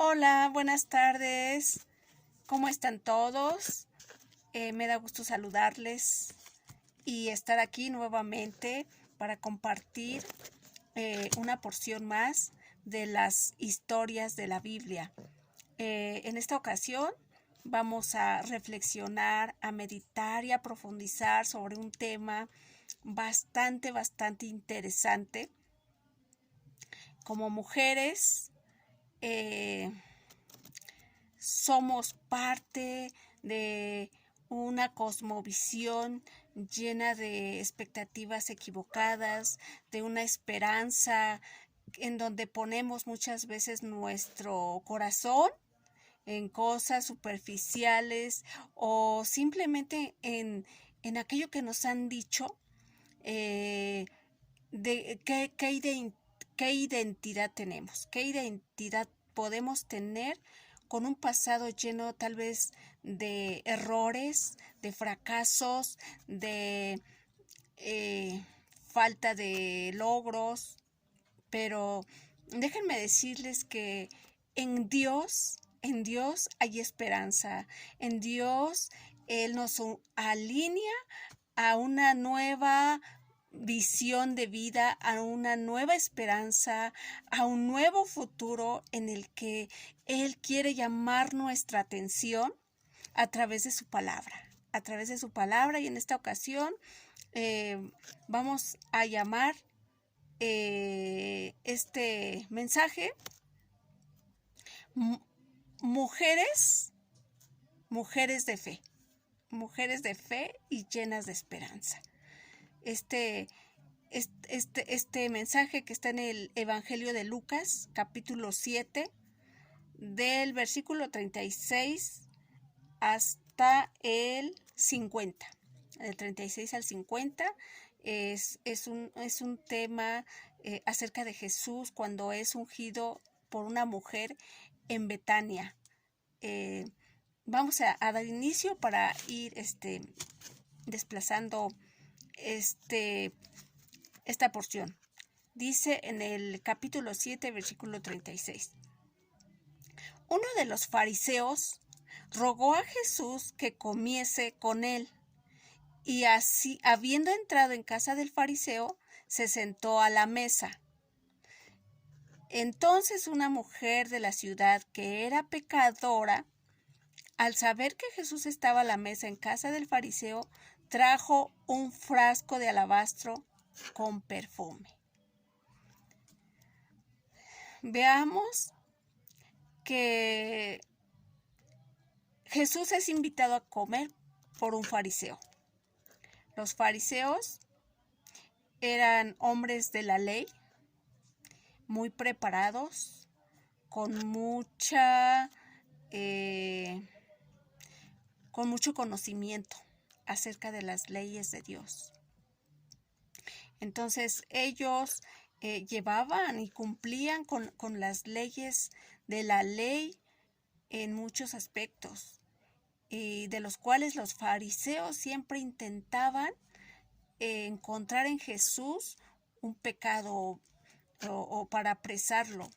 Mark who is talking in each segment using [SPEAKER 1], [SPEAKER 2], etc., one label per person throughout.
[SPEAKER 1] Hola, buenas tardes. ¿Cómo están todos? Me da gusto saludarles y estar aquí nuevamente para compartir una porción más de las historias de la Biblia. En esta ocasión vamos a reflexionar, a meditar y a profundizar sobre un tema bastante interesante. Como mujeres, somos parte de una cosmovisión llena de expectativas equivocadas, de una esperanza en donde ponemos muchas veces nuestro corazón en cosas superficiales o simplemente en aquello que nos han dicho de qué identidad tenemos, qué identidad podemos tener con un pasado lleno tal vez de errores, de fracasos, de falta de logros, pero déjenme decirles que en Dios hay esperanza, en Dios Él nos alinea a una nueva visión de vida, a una nueva esperanza, a un nuevo futuro en el que Él quiere llamar nuestra atención a través de su palabra, y en esta ocasión vamos a llamar este mensaje mujeres de fe y llenas de esperanza. Este mensaje que está en el Evangelio de Lucas, capítulo 7, del versículo 36 hasta el 50. Del 36 al 50 es un tema acerca de Jesús cuando es ungido por una mujer en Betania. Vamos a dar inicio para ir desplazando esta porción. Dice en el capítulo 7, versículo 36. Uno de los fariseos rogó a Jesús que comiese con él, y así, habiendo entrado en casa del fariseo, se sentó a la mesa. Entonces una mujer de la ciudad, que era pecadora, al saber que Jesús estaba a la mesa en casa del fariseo, trajo un frasco de alabastro con perfume. Veamos que Jesús es invitado a comer por un fariseo. Los fariseos eran hombres de la ley, muy preparados, con mucho conocimiento acerca de las leyes de Dios. Entonces ellos llevaban y cumplían con las leyes de la ley en muchos aspectos, y de los cuales los fariseos siempre intentaban encontrar en Jesús un pecado o para apresarlo.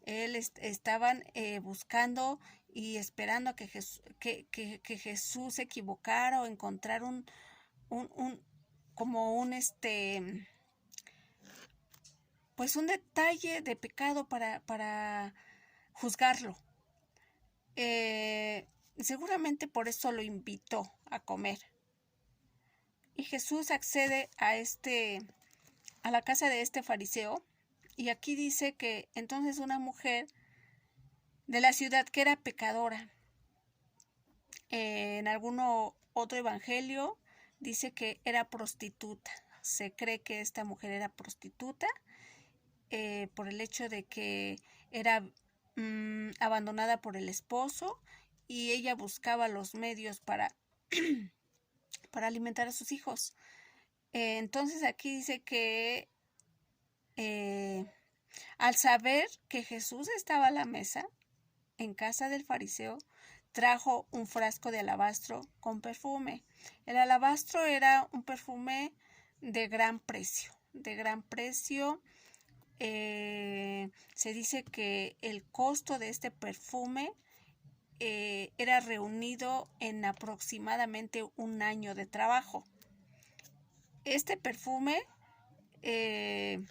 [SPEAKER 1] Estaban buscando y esperando a que Jesús se equivocara o encontrar pues un detalle de pecado para juzgarlo. Seguramente por eso lo invitó a comer. Y Jesús accede a la casa de este fariseo, y aquí dice que entonces una mujer de la ciudad que era pecadora. En alguno otro evangelio dice que era prostituta. Se cree que esta mujer era prostituta por el hecho de que era abandonada por el esposo, y ella buscaba los medios para alimentar a sus hijos. Entonces aquí dice que al saber que Jesús estaba a la mesa en casa del fariseo, trajo un frasco de alabastro con perfume. El alabastro era un perfume de gran precio, se dice que el costo de este perfume era reunido en aproximadamente un año de trabajo. Este perfume era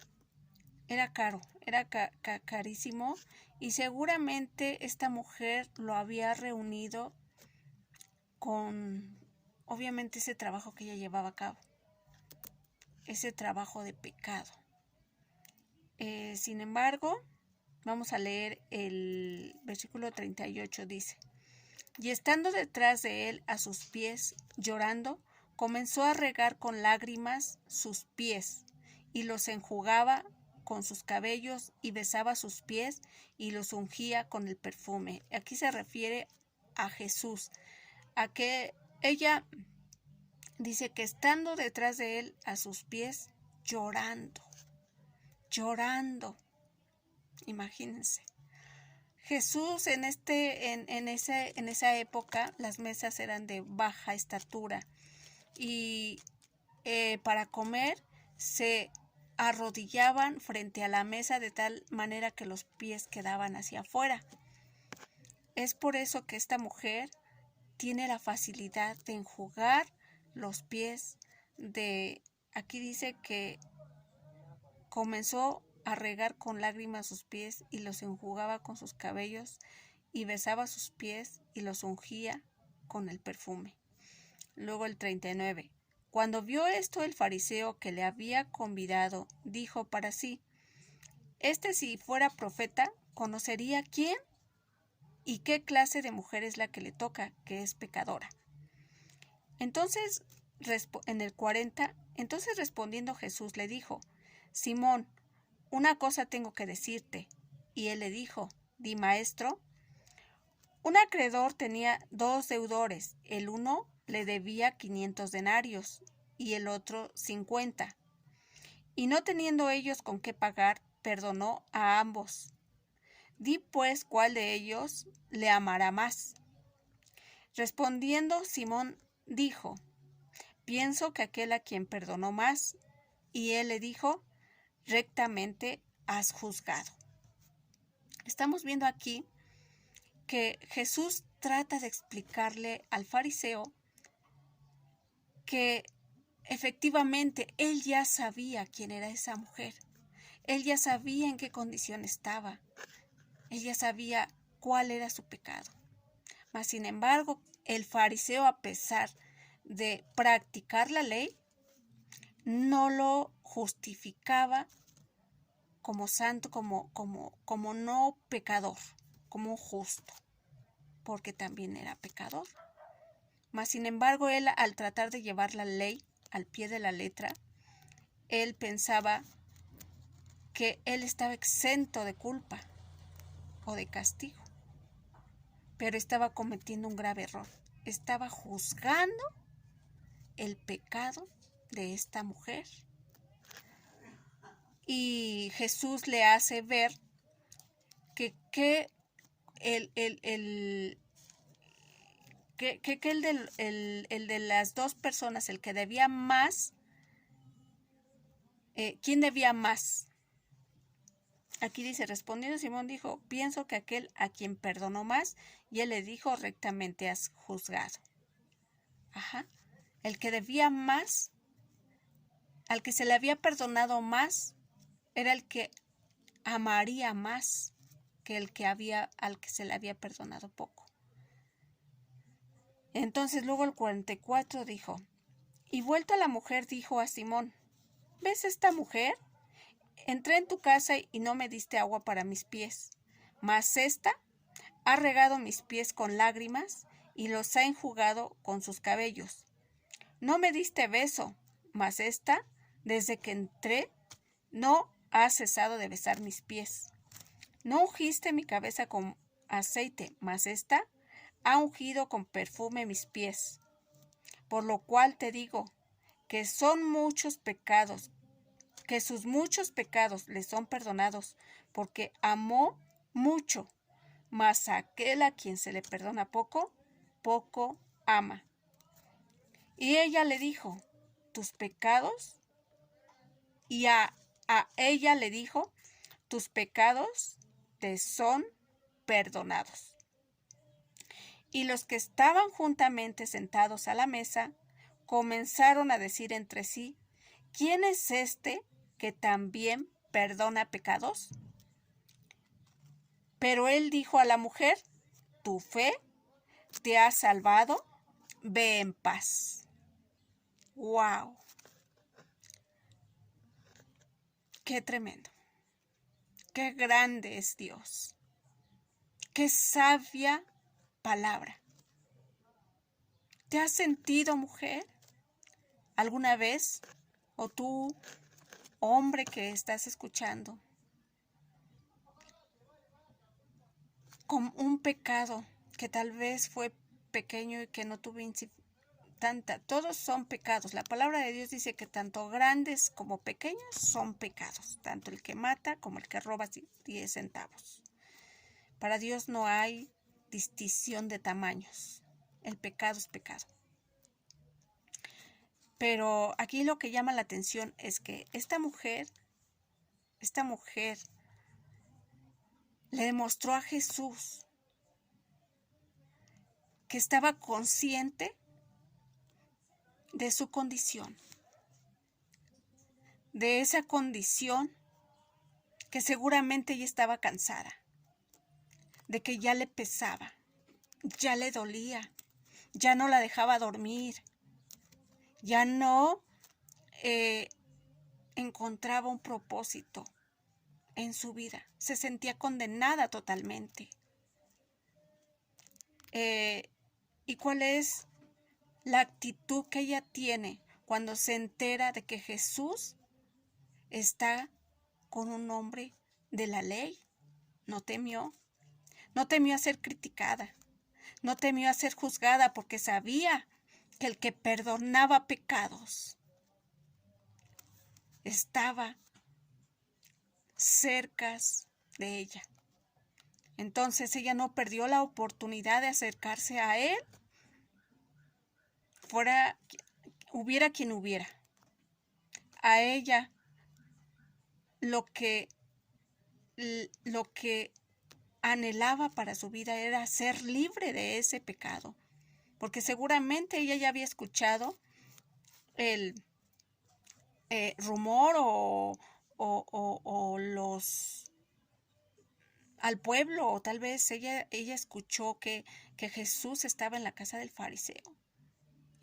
[SPEAKER 1] caro, era carísimo, y seguramente esta mujer lo había reunido con, obviamente, ese trabajo que ella llevaba a cabo, ese trabajo de pecado. Sin embargo, vamos a leer el versículo 38, dice: y estando detrás de él a sus pies, llorando, comenzó a regar con lágrimas sus pies, y los enjugaba con sus cabellos, y besaba sus pies, y los ungía con el perfume. Aquí se refiere a Jesús, a que ella dice que estando detrás de él a sus pies, llorando. Imagínense. Jesús en esa época las mesas eran de baja estatura, y para comer se arrodillaban frente a la mesa de tal manera que los pies quedaban hacia afuera. Es por eso que esta mujer tiene la facilidad de enjugar los pies aquí dice que comenzó a regar con lágrimas sus pies, y los enjugaba con sus cabellos, y besaba sus pies, y los ungía con el perfume. Luego el 39. Cuando vio esto el fariseo que le había convidado, dijo para sí: si fuera profeta, conocería quién y qué clase de mujer es la que le toca, que es pecadora. Entonces, en el 40, entonces respondiendo Jesús le dijo: Simón, una cosa tengo que decirte. Y él le dijo: di, maestro. Un acreedor tenía 2 deudores. El uno le debía 500 denarios y el otro 50. Y no teniendo ellos con qué pagar, perdonó a ambos. Di pues cuál de ellos le amará más. Respondiendo Simón dijo: pienso que aquel a quien perdonó más. Y él le dijo: rectamente has juzgado. Estamos viendo aquí que Jesús trata de explicarle al fariseo que efectivamente él ya sabía quién era esa mujer. Él ya sabía en qué condición estaba. Él ya sabía cuál era su pecado. Mas, sin embargo, el fariseo, a pesar de practicar la ley, no lo justificaba como santo, como no pecador, como justo, porque también era pecador. Mas, sin embargo, él, al tratar de llevar la ley al pie de la letra, él pensaba que él estaba exento de culpa o de castigo, pero estaba cometiendo un grave error. Estaba juzgando el pecado de esta mujer. Y Jesús le hace ver que el de las 2 personas, el que debía más, ¿quién debía más? Aquí dice: respondiendo Simón dijo: pienso que aquel a quien perdonó más. Y él le dijo: rectamente has juzgado. El que debía más, al que se le había perdonado más, era el que amaría más que al que se le había perdonado poco. Entonces luego el 44 dijo: y vuelto a la mujer dijo a Simón: ¿ves esta mujer? Entré en tu casa y no me diste agua para mis pies, mas ésta ha regado mis pies con lágrimas y los ha enjugado con sus cabellos. No me diste beso, mas ésta, desde que entré, no ha cesado de besar mis pies. No ungiste mi cabeza con aceite, mas ésta ha ungido con perfume mis pies. Por lo cual te digo que son muchos pecados, que sus muchos pecados le son perdonados, porque amó mucho. Mas aquel a quien se le perdona poco, poco ama. Y ella le dijo: tus pecados. Y a ella le dijo: tus pecados te son perdonados. Y los que estaban juntamente sentados a la mesa comenzaron a decir entre sí: ¿quién es este que también perdona pecados? Pero él dijo a la mujer: tu fe te ha salvado, ve en paz. ¡Wow! ¡Qué tremendo! ¡Qué grande es Dios! ¡Qué sabia palabra! ¿Te has sentido, mujer, alguna vez, o tú, hombre que estás escuchando, con un pecado que tal vez fue pequeño y que no tuve tanta? Todos son pecados. La palabra de Dios dice que tanto grandes como pequeños son pecados, tanto el que mata como el que roba 10 centavos. Para Dios no hay distinción de tamaños. El pecado es pecado. Pero aquí lo que llama la atención es que esta mujer le demostró a Jesús que estaba consciente de su condición, de esa condición que seguramente ella estaba cansada, de que ya le pesaba, ya le dolía, ya no la dejaba dormir, ya no encontraba un propósito en su vida, se sentía condenada totalmente. ¿Y cuál es la actitud que ella tiene cuando se entera de que Jesús está con un hombre de la ley? No temió a ser criticada, no temió a ser juzgada, porque sabía que el que perdonaba pecados estaba cerca de ella. Entonces ella no perdió la oportunidad de acercarse a él, hubiera quien hubiera. A ella lo que anhelaba para su vida era ser libre de ese pecado, porque seguramente ella ya había escuchado el rumor o los al pueblo, o tal vez ella escuchó que Jesús estaba en la casa del fariseo.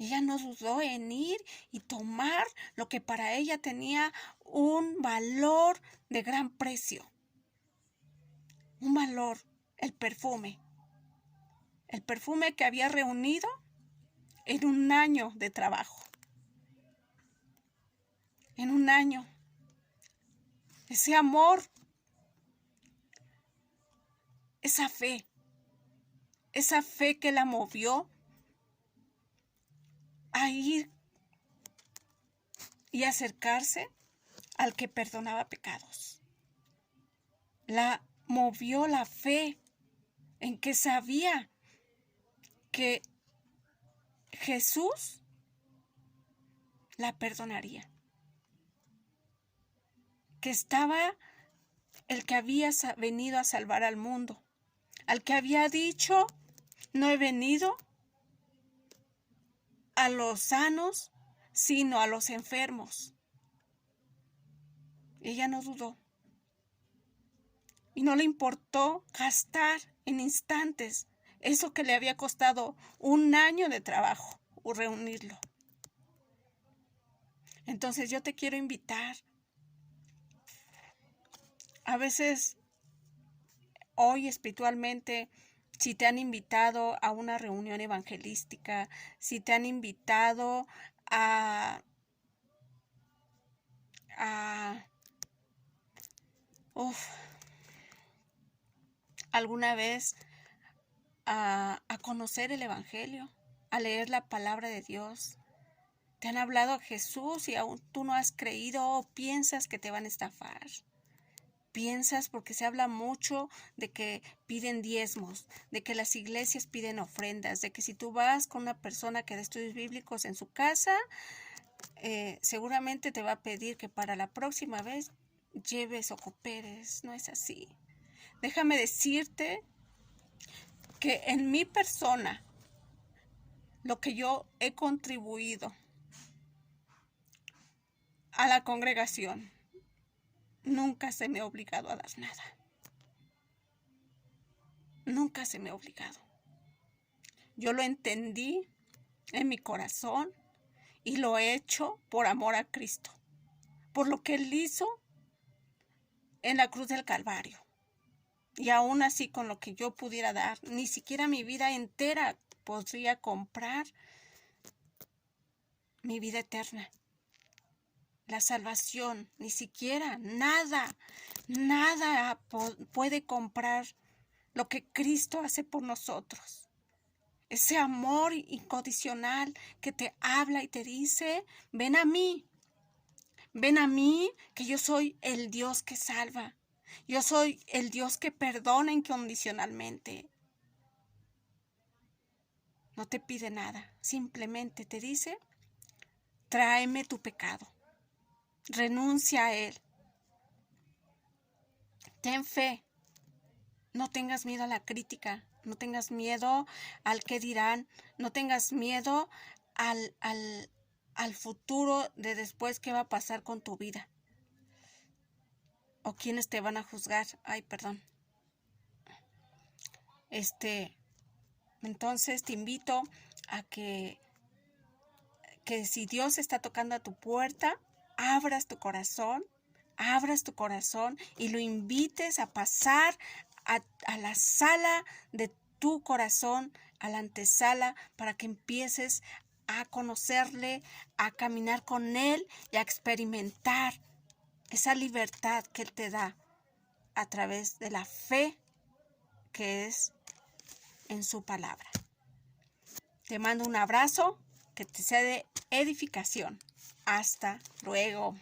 [SPEAKER 1] Y ella no dudó en ir y tomar lo que para ella tenía un valor de gran precio. Un valor, el perfume que había reunido en un año de trabajo. En un año. Ese amor, esa fe que la movió a ir y acercarse al que perdonaba pecados. La movió la fe en que sabía que Jesús la perdonaría, que estaba el que había venido a salvar al mundo, al que había dicho: no he venido a los sanos, sino a los enfermos. Ella no dudó y no le importó gastar en instantes eso que le había costado un año de trabajo o reunirlo. Entonces yo te quiero invitar. A veces hoy espiritualmente, si te han invitado a una reunión evangelística, si te han invitado alguna vez a conocer el evangelio, a leer la palabra de Dios, te han hablado a Jesús y aún tú no has creído, o piensas que te van a estafar. Piensas, porque se habla mucho de que piden diezmos, de que las iglesias piden ofrendas, de que si tú vas con una persona que da estudios bíblicos en su casa, seguramente te va a pedir que para la próxima vez lleves o cooperes, no es así. Déjame decirte que en mi persona, lo que yo he contribuido a la congregación, nunca se me ha obligado a dar nada. Nunca se me ha obligado. Yo lo entendí en mi corazón y lo he hecho por amor a Cristo, por lo que Él hizo en la cruz del Calvario. Y aún así, con lo que yo pudiera dar, ni siquiera mi vida entera podría comprar mi vida eterna. La salvación, ni siquiera, nada puede comprar lo que Cristo hace por nosotros. Ese amor incondicional que te habla y te dice, ven a mí, que yo soy el Dios que salva. Yo soy el Dios que perdona incondicionalmente. No te pide nada, simplemente te dice, tráeme tu pecado, renuncia a él, ten fe, no tengas miedo a la crítica, no tengas miedo al qué dirán, no tengas miedo al futuro de después qué va a pasar con tu vida o quiénes te van a juzgar. Entonces te invito a que si Dios está tocando a tu puerta, abras tu corazón y lo invites a pasar a la sala de tu corazón, a la antesala, para que empieces a conocerle, a caminar con Él y a experimentar esa libertad que Él te da a través de la fe que es en su palabra. Te mando un abrazo que te sea de edificación. Hasta luego.